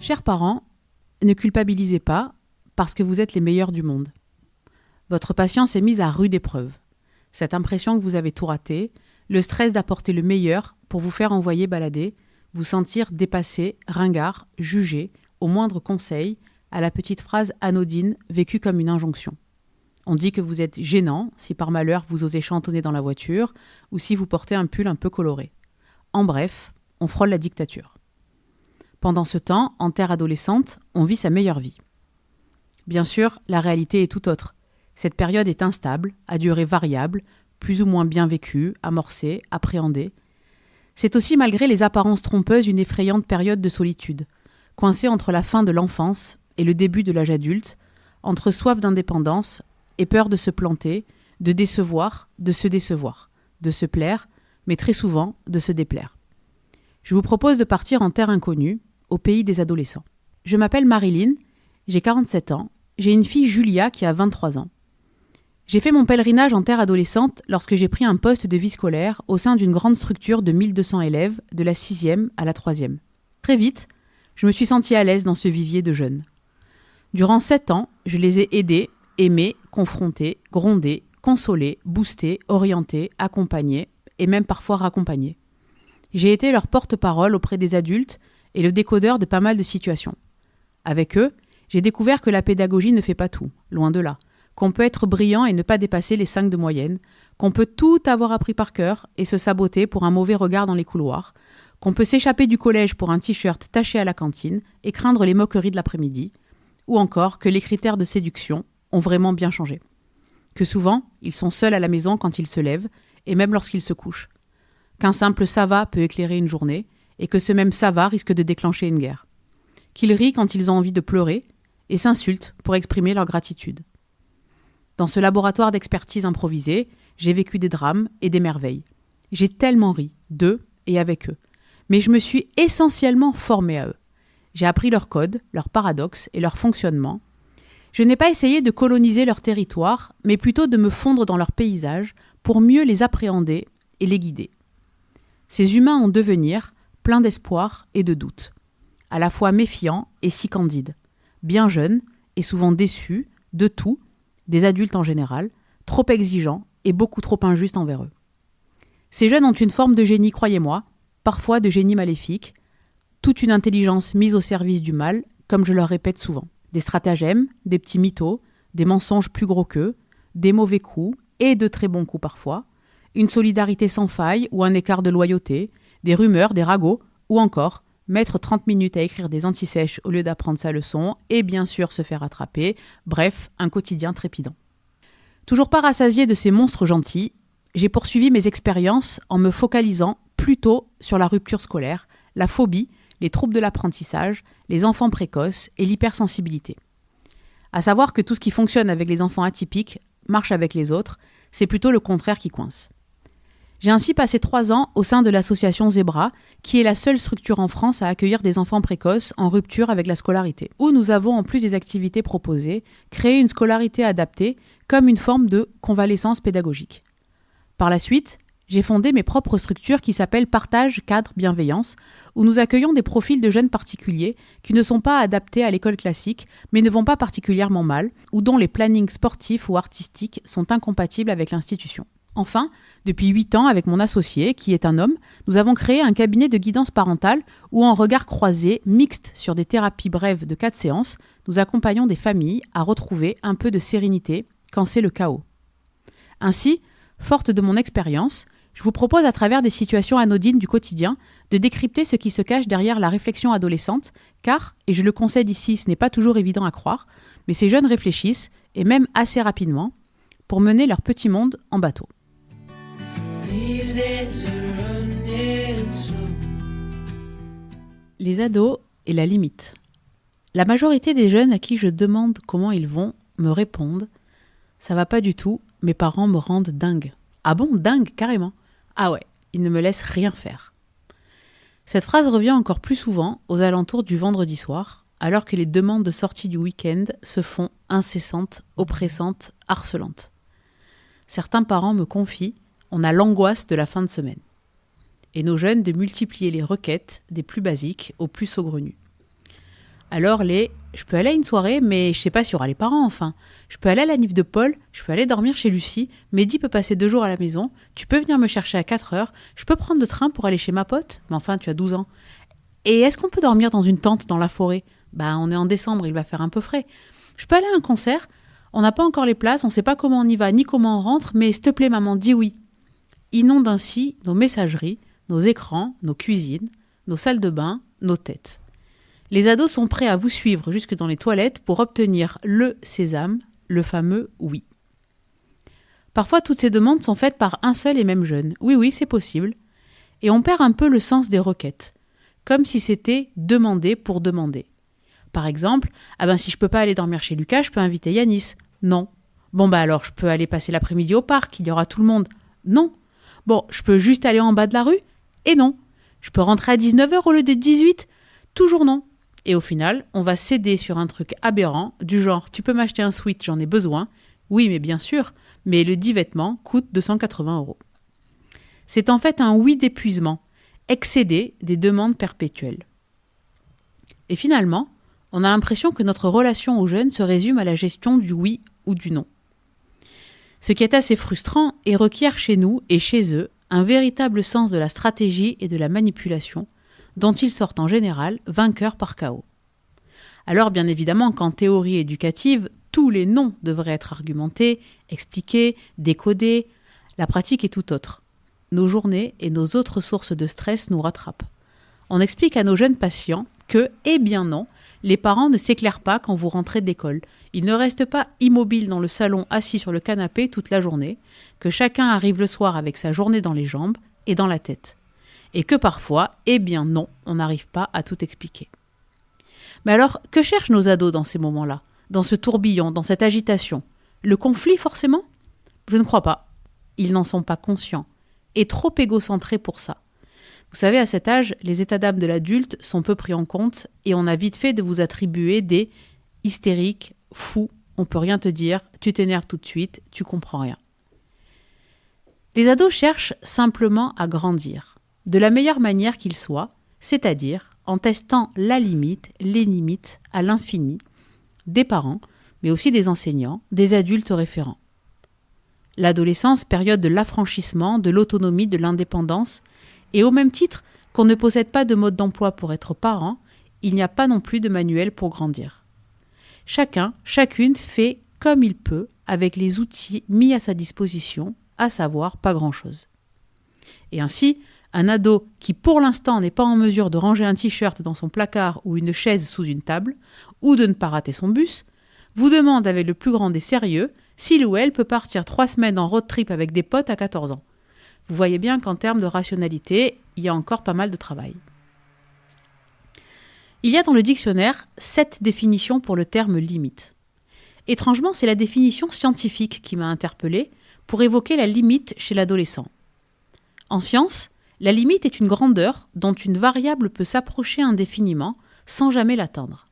Chers parents, ne culpabilisez pas parce que vous êtes les meilleurs du monde. Votre patience est mise à rude épreuve. Cette impression que vous avez tout raté, le stress d'apporter le meilleur pour vous faire envoyer balader, vous sentir dépassé, ringard, jugé, au moindre conseil, à la petite phrase anodine vécue comme une injonction. On dit que vous êtes gênant si par malheur vous osez chantonner dans la voiture ou si vous portez un pull un peu coloré. En bref, on frôle la dictature. Pendant ce temps, en terre adolescente, on vit sa meilleure vie. Bien sûr, la réalité est tout autre. Cette période est instable, à durée variable, plus ou moins bien vécue, amorcée, appréhendée. C'est aussi malgré les apparences trompeuses une effrayante période de solitude, coincée entre la fin de l'enfance et le début de l'âge adulte, entre soif d'indépendance et peur de se planter, de décevoir, de se décevoir, de se plaire, mais très souvent de se déplaire. Je vous propose de partir en terre inconnue, au pays des adolescents. Je m'appelle Marilyn, j'ai 47 ans, j'ai une fille Julia qui a 23 ans. J'ai fait mon pèlerinage en terre adolescente lorsque j'ai pris un poste de vie scolaire au sein d'une grande structure de 1200 élèves de la 6e à la 3e. Très vite, je me suis sentie à l'aise dans ce vivier de jeunes. Durant 7 ans, je les ai aidés, aimés, confrontés, grondés, consolés, boostés, orientés, accompagnés et même parfois raccompagnés. J'ai été leur porte-parole auprès des adultes et le décodeur de pas mal de situations. Avec eux, j'ai découvert que la pédagogie ne fait pas tout, loin de là, qu'on peut être brillant et ne pas dépasser les 5 de moyenne, qu'on peut tout avoir appris par cœur et se saboter pour un mauvais regard dans les couloirs, qu'on peut s'échapper du collège pour un t-shirt taché à la cantine et craindre les moqueries de l'après-midi, ou encore que les critères de séduction ont vraiment bien changé. Que souvent, ils sont seuls à la maison quand ils se lèvent et même lorsqu'ils se couchent. Qu'un simple « ça va » peut éclairer une journée et que ce même « ça va » risque de déclencher une guerre. Qu'ils rient quand ils ont envie de pleurer et s'insultent pour exprimer leur gratitude. Dans ce laboratoire d'expertise improvisé, j'ai vécu des drames et des merveilles. J'ai tellement ri, d'eux et avec eux. Mais je me suis essentiellement formée à eux. J'ai appris leurs codes, leurs paradoxes et leur fonctionnement. Je n'ai pas essayé de coloniser leur territoire, mais plutôt de me fondre dans leur paysage pour mieux les appréhender et les guider. Ces humains en devenir, pleins d'espoir et de doutes, à la fois méfiants et si candides, bien jeunes et souvent déçus de tout, des adultes en général, trop exigeants et beaucoup trop injustes envers eux. Ces jeunes ont une forme de génie, croyez-moi, parfois de génie maléfique, toute une intelligence mise au service du mal, comme je leur répète souvent. Des stratagèmes, des petits mythos, des mensonges plus gros qu'eux, des mauvais coups et de très bons coups parfois, une solidarité sans faille ou un écart de loyauté, des rumeurs, des ragots, ou encore mettre 30 minutes à écrire des antisèches au lieu d'apprendre sa leçon et bien sûr se faire attraper, bref, un quotidien trépidant. Toujours pas rassasié de ces monstres gentils, j'ai poursuivi mes expériences en me focalisant plutôt sur la rupture scolaire, la phobie, les troubles de l'apprentissage, les enfants précoces et l'hypersensibilité. À savoir que tout ce qui fonctionne avec les enfants atypiques marche avec les autres, c'est plutôt le contraire qui coince. J'ai ainsi passé 3 ans au sein de l'association Zebra, qui est la seule structure en France à accueillir des enfants précoces en rupture avec la scolarité, où nous avons, en plus des activités proposées, créé une scolarité adaptée comme une forme de convalescence pédagogique. Par la suite, j'ai fondé mes propres structures qui s'appellent Partage, Cadre, Bienveillance, où nous accueillons des profils de jeunes particuliers qui ne sont pas adaptés à l'école classique, mais ne vont pas particulièrement mal, ou dont les plannings sportifs ou artistiques sont incompatibles avec l'institution. Enfin, depuis 8 ans, avec mon associé, qui est un homme, nous avons créé un cabinet de guidance parentale où, en regard croisé, mixte sur des thérapies brèves de 4 séances, nous accompagnons des familles à retrouver un peu de sérénité quand c'est le chaos. Ainsi, forte de mon expérience, je vous propose à travers des situations anodines du quotidien de décrypter ce qui se cache derrière la réflexion adolescente, car, et je le concède ici, ce n'est pas toujours évident à croire, mais ces jeunes réfléchissent, et même assez rapidement, pour mener leur petit monde en bateau. Les ados et la limite. La majorité des jeunes à qui je demande comment ils vont me répondent « ça va pas du tout, mes parents me rendent dingue ». Ah bon, dingue, carrément. Ah ouais, ils ne me laissent rien faire. Cette phrase revient encore plus souvent aux alentours du vendredi soir, alors que les demandes de sortie du week-end se font incessantes, oppressantes, harcelantes. Certains parents me confient « on a l'angoisse de la fin de semaine ». Et nos jeunes de multiplier les requêtes des plus basiques aux plus saugrenues. Alors je peux aller à une soirée, mais je sais pas s'il y aura les parents, enfin. Je peux aller à la nif de Paul, je peux aller dormir chez Lucie, Mehdi peut passer 2 jours à la maison, tu peux venir me chercher à 4 heures, je peux prendre le train pour aller chez ma pote, mais enfin, tu as 12 ans. Et est-ce qu'on peut dormir dans une tente dans la forêt ? On est en décembre, il va faire un peu frais. Je peux aller à un concert, on n'a pas encore les places, on sait pas comment on y va, ni comment on rentre, mais s'il te plaît maman, dis oui. Inonde ainsi nos messageries, nos écrans, nos cuisines, nos salles de bain, nos têtes. Les ados sont prêts à vous suivre jusque dans les toilettes pour obtenir le sésame, le fameux oui. Parfois, toutes ces demandes sont faites par un seul et même jeune. Oui, c'est possible. Et on perd un peu le sens des requêtes, comme si c'était demander pour demander. Par exemple, si je peux pas aller dormir chez Lucas, je peux inviter Yanis. Non. Alors je peux aller passer l'après-midi au parc, il y aura tout le monde. Non. Je peux juste aller en bas de la rue. Et non. Je peux rentrer à 19h au lieu de 18. Toujours non. Et au final, on va céder sur un truc aberrant, du genre « tu peux m'acheter un sweat, j'en ai besoin ». Oui, mais bien sûr, mais le 10 vêtements coûte 280 €. C'est en fait un oui d'épuisement, excédé des demandes perpétuelles. Et finalement, on a l'impression que notre relation aux jeunes se résume à la gestion du oui ou du non. Ce qui est assez frustrant et requiert chez nous et chez eux un véritable sens de la stratégie et de la manipulation, dont ils sortent en général vainqueurs par chaos. Alors bien évidemment qu'en théorie éducative, tous les noms devraient être argumentés, expliqués, décodés. La pratique est tout autre. Nos journées et nos autres sources de stress nous rattrapent. On explique à nos jeunes patients que, non, les parents ne s'éclairent pas quand vous rentrez d'école. Ils ne restent pas immobiles dans le salon assis sur le canapé toute la journée, que chacun arrive le soir avec sa journée dans les jambes et dans la tête. Et que parfois, non, on n'arrive pas à tout expliquer. Mais alors, que cherchent nos ados dans ces moments-là, dans ce tourbillon, dans cette agitation ? Le conflit, forcément ? Je ne crois pas. Ils n'en sont pas conscients, et trop égocentrés pour ça. Vous savez, à cet âge, les états d'âme de l'adulte sont peu pris en compte, et on a vite fait de vous attribuer des hystériques, fous, on peut rien te dire, tu t'énerves tout de suite, tu comprends rien. Les ados cherchent simplement à grandir, de la meilleure manière qu'ils soient, c'est-à-dire en testant la limite, les limites à l'infini des parents, mais aussi des enseignants, des adultes référents. L'adolescence, période de l'affranchissement, de l'autonomie, de l'indépendance, et au même titre qu'on ne possède pas de mode d'emploi pour être parent, il n'y a pas non plus de manuel pour grandir. Chacun, chacune fait comme il peut avec les outils mis à sa disposition, à savoir pas grand-chose. Et ainsi, un ado qui pour l'instant n'est pas en mesure de ranger un t-shirt dans son placard ou une chaise sous une table, ou de ne pas rater son bus, vous demande avec le plus grand des sérieux s'il ou elle peut partir 3 semaines en road trip avec des potes à 14 ans. Vous voyez bien qu'en termes de rationalité, il y a encore pas mal de travail. Il y a dans le dictionnaire 7 définitions pour le terme limite. Étrangement, c'est la définition scientifique qui m'a interpellée pour évoquer la limite chez l'adolescent. En science, la limite est une grandeur dont une variable peut s'approcher indéfiniment sans jamais l'atteindre.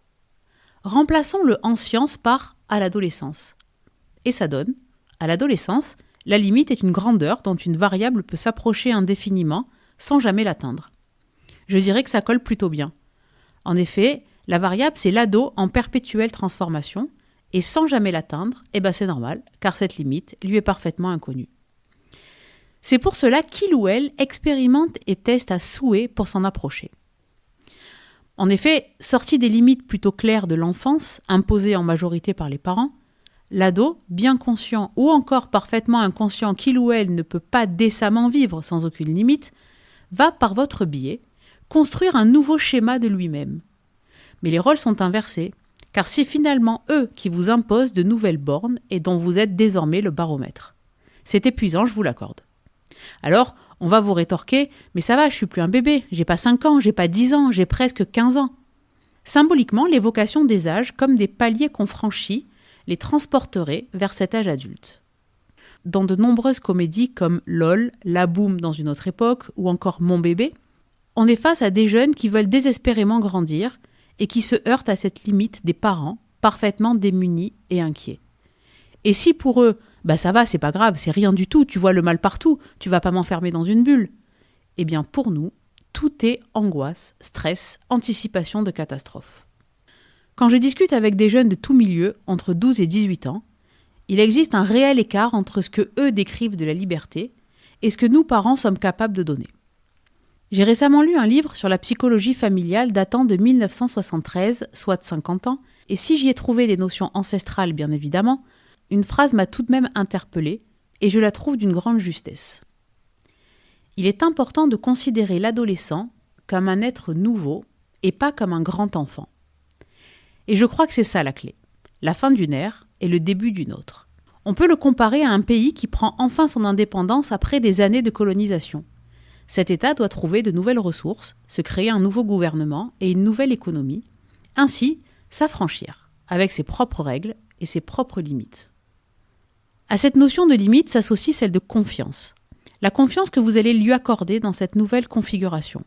Remplaçons le en science par à l'adolescence. Et ça donne, à l'adolescence, la limite est une grandeur dont une variable peut s'approcher indéfiniment sans jamais l'atteindre. Je dirais que ça colle plutôt bien. En effet, la variable c'est l'ado en perpétuelle transformation et sans jamais l'atteindre, c'est normal car cette limite lui est parfaitement inconnue. C'est pour cela qu'il ou elle expérimente et teste à souhait pour s'en approcher. En effet, sorti des limites plutôt claires de l'enfance, imposées en majorité par les parents, l'ado, bien conscient ou encore parfaitement inconscient qu'il ou elle ne peut pas décemment vivre sans aucune limite, va par votre biais construire un nouveau schéma de lui-même. Mais les rôles sont inversés, car c'est finalement eux qui vous imposent de nouvelles bornes et dont vous êtes désormais le baromètre. C'est épuisant, je vous l'accorde. Alors, on va vous rétorquer « mais ça va, je suis plus un bébé, j'ai pas 5 ans, j'ai pas 10 ans, j'ai presque 15 ans ». Symboliquement, l'évocation des âges comme des paliers qu'on franchit les transporterait vers cet âge adulte. Dans de nombreuses comédies comme LOL, La Boum dans une autre époque ou encore Mon bébé, on est face à des jeunes qui veulent désespérément grandir et qui se heurtent à cette limite des parents parfaitement démunis et inquiets. Et si pour eux, ça va, c'est pas grave, c'est rien du tout, tu vois le mal partout, tu vas pas m'enfermer dans une bulle. Eh bien pour nous, tout est angoisse, stress, anticipation de catastrophe. Quand je discute avec des jeunes de tout milieu, entre 12 et 18 ans, il existe un réel écart entre ce que eux décrivent de la liberté et ce que nous, parents, sommes capables de donner. J'ai récemment lu un livre sur la psychologie familiale datant de 1973, soit de 50 ans, et si j'y ai trouvé des notions ancestrales bien évidemment, une phrase m'a tout de même interpellée, et je la trouve d'une grande justesse. Il est important de considérer l'adolescent comme un être nouveau et pas comme un grand enfant. Et je crois que c'est ça la clé, la fin d'une ère et le début d'une autre. On peut le comparer à un pays qui prend enfin son indépendance après des années de colonisation. Cet État doit trouver de nouvelles ressources, se créer un nouveau gouvernement et une nouvelle économie, ainsi s'affranchir, avec ses propres règles et ses propres limites. À cette notion de limite s'associe celle de confiance. La confiance que vous allez lui accorder dans cette nouvelle configuration.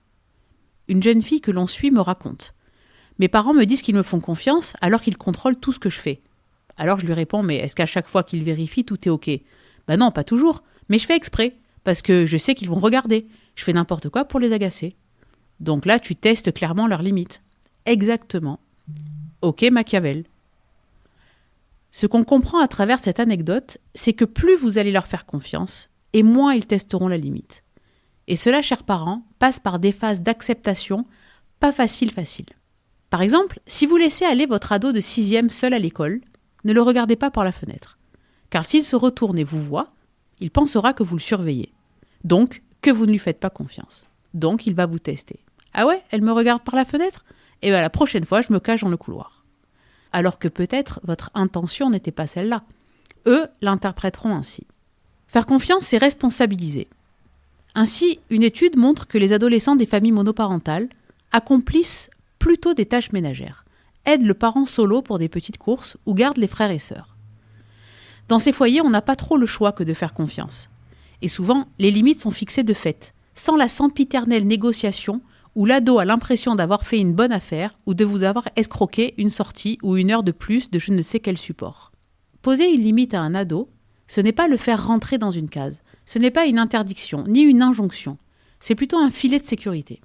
Une jeune fille que l'on suit me raconte. Mes parents me disent qu'ils me font confiance alors qu'ils contrôlent tout ce que je fais. Alors je lui réponds, mais est-ce qu'à chaque fois qu'ils vérifient, tout est ok ? Ben non, pas toujours, mais je fais exprès, parce que je sais qu'ils vont regarder. Je fais n'importe quoi pour les agacer. Donc là, tu testes clairement leurs limites. Exactement. Ok, Machiavel. Ce qu'on comprend à travers cette anecdote, c'est que plus vous allez leur faire confiance, et moins ils testeront la limite. Et cela, chers parents, passe par des phases d'acceptation pas faciles. Par exemple, si vous laissez aller votre ado de 6e seul à l'école, ne le regardez pas par la fenêtre. Car s'il se retourne et vous voit, il pensera que vous le surveillez. Donc, que vous ne lui faites pas confiance. Donc, il va vous tester. Ah ouais, elle me regarde par la fenêtre ? Eh bien, la prochaine fois, je me cache dans le couloir. Alors que peut-être votre intention n'était pas celle-là. Eux l'interpréteront ainsi. Faire confiance, c'est responsabiliser. Ainsi, une étude montre que les adolescents des familles monoparentales accomplissent plutôt des tâches ménagères, aident le parent solo pour des petites courses ou gardent les frères et sœurs. Dans ces foyers, on n'a pas trop le choix que de faire confiance. Et souvent, les limites sont fixées de fait, sans la sempiternelle négociation où l'ado a l'impression d'avoir fait une bonne affaire ou de vous avoir escroqué une sortie ou une heure de plus de je ne sais quel support. Poser une limite à un ado, ce n'est pas le faire rentrer dans une case, ce n'est pas une interdiction, ni une injonction, c'est plutôt un filet de sécurité.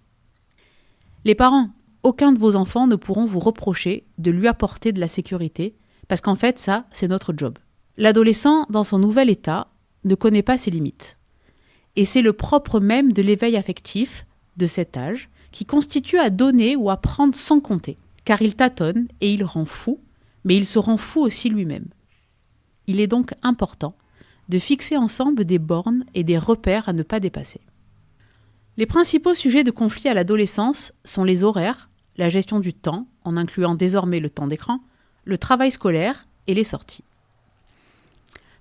Les parents, aucun de vos enfants ne pourront vous reprocher de lui apporter de la sécurité, parce qu'en fait, ça, c'est notre job. L'adolescent, dans son nouvel état, ne connaît pas ses limites. Et c'est le propre même de l'éveil affectif, de cet âge, qui constitue à donner ou à prendre sans compter, car il tâtonne et il rend fou, mais il se rend fou aussi lui-même. Il est donc important de fixer ensemble des bornes et des repères à ne pas dépasser. Les principaux sujets de conflit à l'adolescence sont les horaires, la gestion du temps, en incluant désormais le temps d'écran, le travail scolaire et les sorties.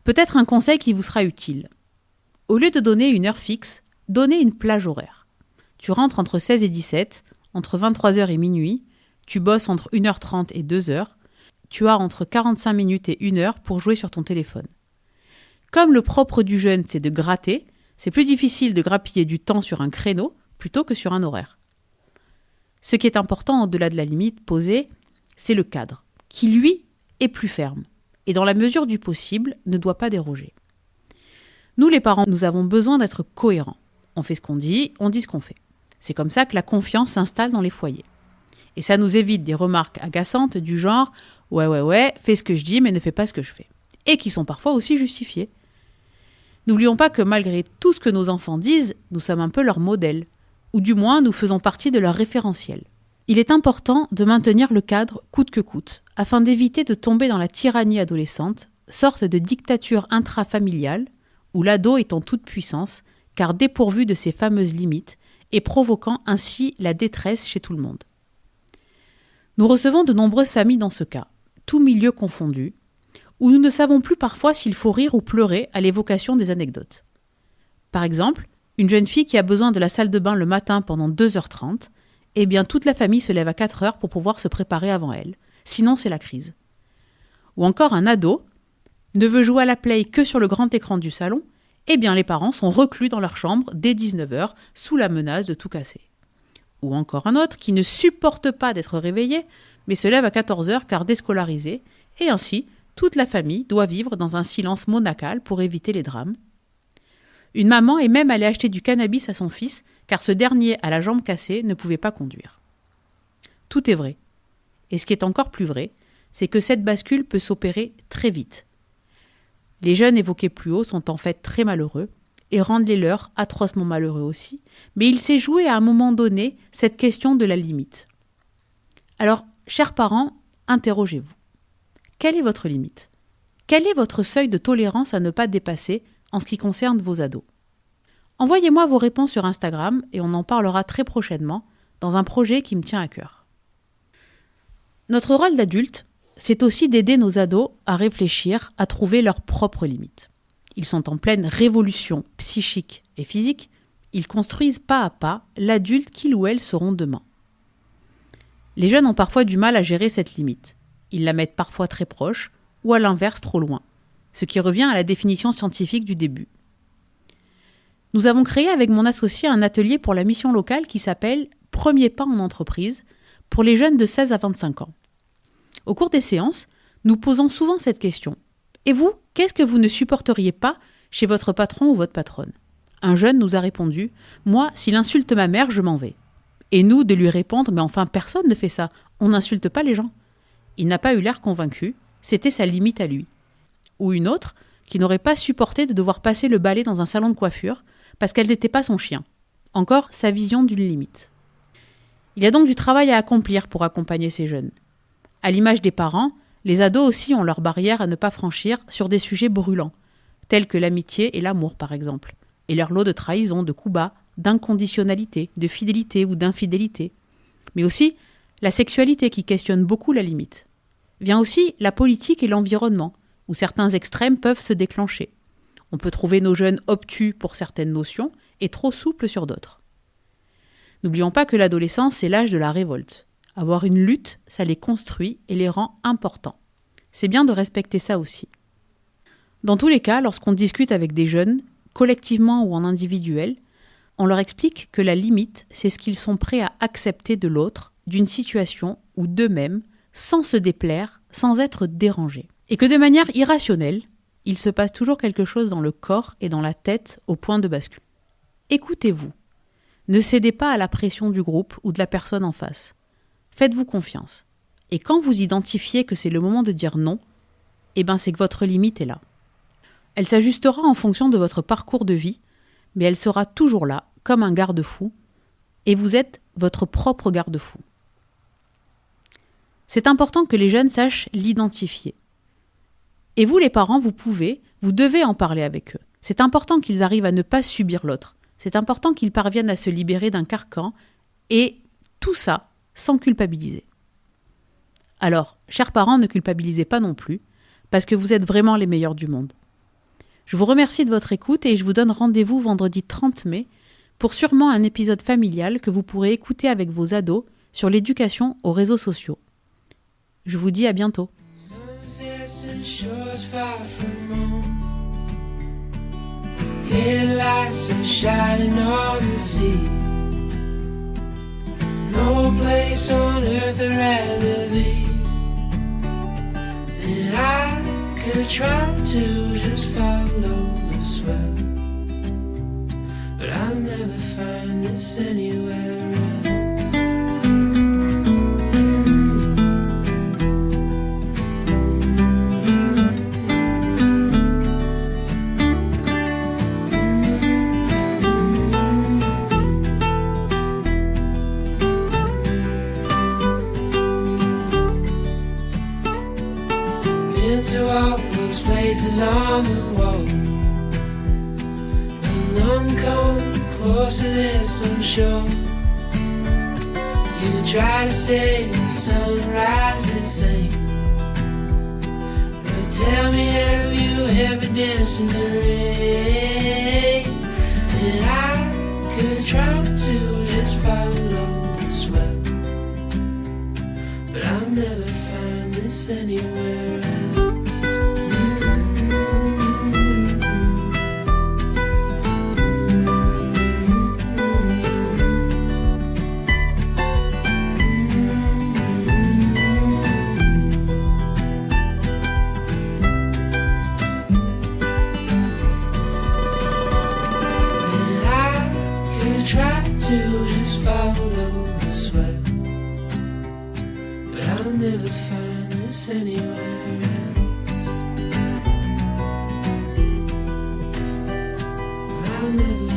Peut-être un conseil qui vous sera utile. Au lieu de donner une heure fixe, donnez une plage horaire. Tu rentres entre 16 et 17, entre 23h et minuit, tu bosses entre 1h30 et 2h, tu as entre 45 minutes et 1 heure pour jouer sur ton téléphone. Comme le propre du jeune, c'est de gratter, c'est plus difficile de grappiller du temps sur un créneau plutôt que sur un horaire. Ce qui est important au-delà de la limite posée, c'est le cadre, qui lui est plus ferme, et dans la mesure du possible, ne doit pas déroger. Nous les parents, nous avons besoin d'être cohérents. On fait ce qu'on dit, on dit ce qu'on fait. C'est comme ça que la confiance s'installe dans les foyers. Et ça nous évite des remarques agaçantes du genre « ouais, fais ce que je dis mais ne fais pas ce que je fais » et qui sont parfois aussi justifiées. N'oublions pas que malgré tout ce que nos enfants disent, nous sommes un peu leur modèle, ou du moins nous faisons partie de leur référentiel. Il est important de maintenir le cadre coûte que coûte, afin d'éviter de tomber dans la tyrannie adolescente, sorte de dictature intrafamiliale, où l'ado est en toute puissance, car dépourvu de ses fameuses limites, et provoquant ainsi la détresse chez tout le monde. Nous recevons de nombreuses familles dans ce cas, tous milieux confondus, où nous ne savons plus parfois s'il faut rire ou pleurer à l'évocation des anecdotes. Par exemple, une jeune fille qui a besoin de la salle de bain le matin pendant 2h30, eh bien toute la famille se lève à 4h pour pouvoir se préparer avant elle, sinon c'est la crise. Ou encore un ado ne veut jouer à la play que sur le grand écran du salon, eh bien les parents sont reclus dans leur chambre dès 19h sous la menace de tout casser. Ou encore un autre qui ne supporte pas d'être réveillé, mais se lève à 14h car déscolarisé, et ainsi toute la famille doit vivre dans un silence monacal pour éviter les drames. Une maman est même allée acheter du cannabis à son fils car ce dernier, à la jambe cassée, ne pouvait pas conduire. Tout est vrai. Et ce qui est encore plus vrai, c'est que cette bascule peut s'opérer très vite. Les jeunes évoqués plus haut sont en fait très malheureux et rendent les leurs atrocement malheureux aussi, mais il s'est joué à un moment donné cette question de la limite. Alors, chers parents, interrogez-vous. Quelle est votre limite ? Quel est votre seuil de tolérance à ne pas dépasser en ce qui concerne vos ados ? Envoyez-moi vos réponses sur Instagram et on en parlera très prochainement dans un projet qui me tient à cœur. Notre rôle d'adulte, c'est aussi d'aider nos ados à réfléchir, à trouver leurs propres limites. Ils sont en pleine révolution psychique et physique. Ils construisent pas à pas l'adulte qu'ils ou elles seront demain. Les jeunes ont parfois du mal à gérer cette limite. Ils la mettent parfois très proche ou à l'inverse trop loin, ce qui revient à la définition scientifique du début. Nous avons créé avec mon associé un atelier pour la mission locale qui s'appelle « Premier pas en entreprise » pour les jeunes de 16 à 25 ans. Au cours des séances, nous posons souvent cette question. Et vous, qu'est-ce que vous ne supporteriez pas chez votre patron ou votre patronne ? Un jeune nous a répondu « Moi, s'il insulte ma mère, je m'en vais ». Et nous, de lui répondre « Mais enfin, personne ne fait ça, on n'insulte pas les gens ». Il n'a pas eu l'air convaincu, c'était sa limite à lui. Ou une autre, qui n'aurait pas supporté de devoir passer le balai dans un salon de coiffure parce qu'elle n'était pas son chien. Encore sa vision d'une limite. Il y a donc du travail à accomplir pour accompagner ces jeunes. À l'image des parents, les ados aussi ont leurs barrières à ne pas franchir sur des sujets brûlants, tels que l'amitié et l'amour par exemple, et leur lot de trahison, de coups bas, d'inconditionnalité, de fidélité ou d'infidélité. Mais aussi la sexualité qui questionne beaucoup la limite. Vient aussi la politique et l'environnement, où certains extrêmes peuvent se déclencher. On peut trouver nos jeunes obtus pour certaines notions et trop souples sur d'autres. N'oublions pas que l'adolescence, c'est l'âge de la révolte. Avoir une lutte, ça les construit et les rend importants. C'est bien de respecter ça aussi. Dans tous les cas, lorsqu'on discute avec des jeunes, collectivement ou en individuel, on leur explique que la limite, c'est ce qu'ils sont prêts à accepter de l'autre, d'une situation ou d'eux-mêmes, sans se déplaire, sans être dérangés. Et que de manière irrationnelle, il se passe toujours quelque chose dans le corps et dans la tête au point de bascule. Écoutez-vous. Ne cédez pas à la pression du groupe ou de la personne en face. Faites-vous confiance. Et quand vous identifiez que c'est le moment de dire non, c'est que votre limite est là. Elle s'ajustera en fonction de votre parcours de vie, mais elle sera toujours là, comme un garde-fou, et vous êtes votre propre garde-fou. C'est important que les jeunes sachent l'identifier. Et vous, les parents, vous devez en parler avec eux. C'est important qu'ils arrivent à ne pas subir l'autre. C'est important qu'ils parviennent à se libérer d'un carcan, et tout ça sans culpabiliser. Alors, chers parents, ne culpabilisez pas non plus, parce que vous êtes vraiment les meilleurs du monde. Je vous remercie de votre écoute et je vous donne rendez-vous vendredi 30 mai pour sûrement un épisode familial que vous pourrez écouter avec vos ados sur l'éducation aux réseaux sociaux. Je vous dis à bientôt. No place on earth I'd rather be. And I could try to just follow the swell, but I'll never find this anywhere else. To all those places on the wall, and none come close to this, I'm sure. You try to say the sunrise the same, but tell me, have you ever danced in the rain? And I could try to just follow the swell, but I'll never find this anywhere else. Try to just follow the sweat, but I'll never find this anywhere else. I'll never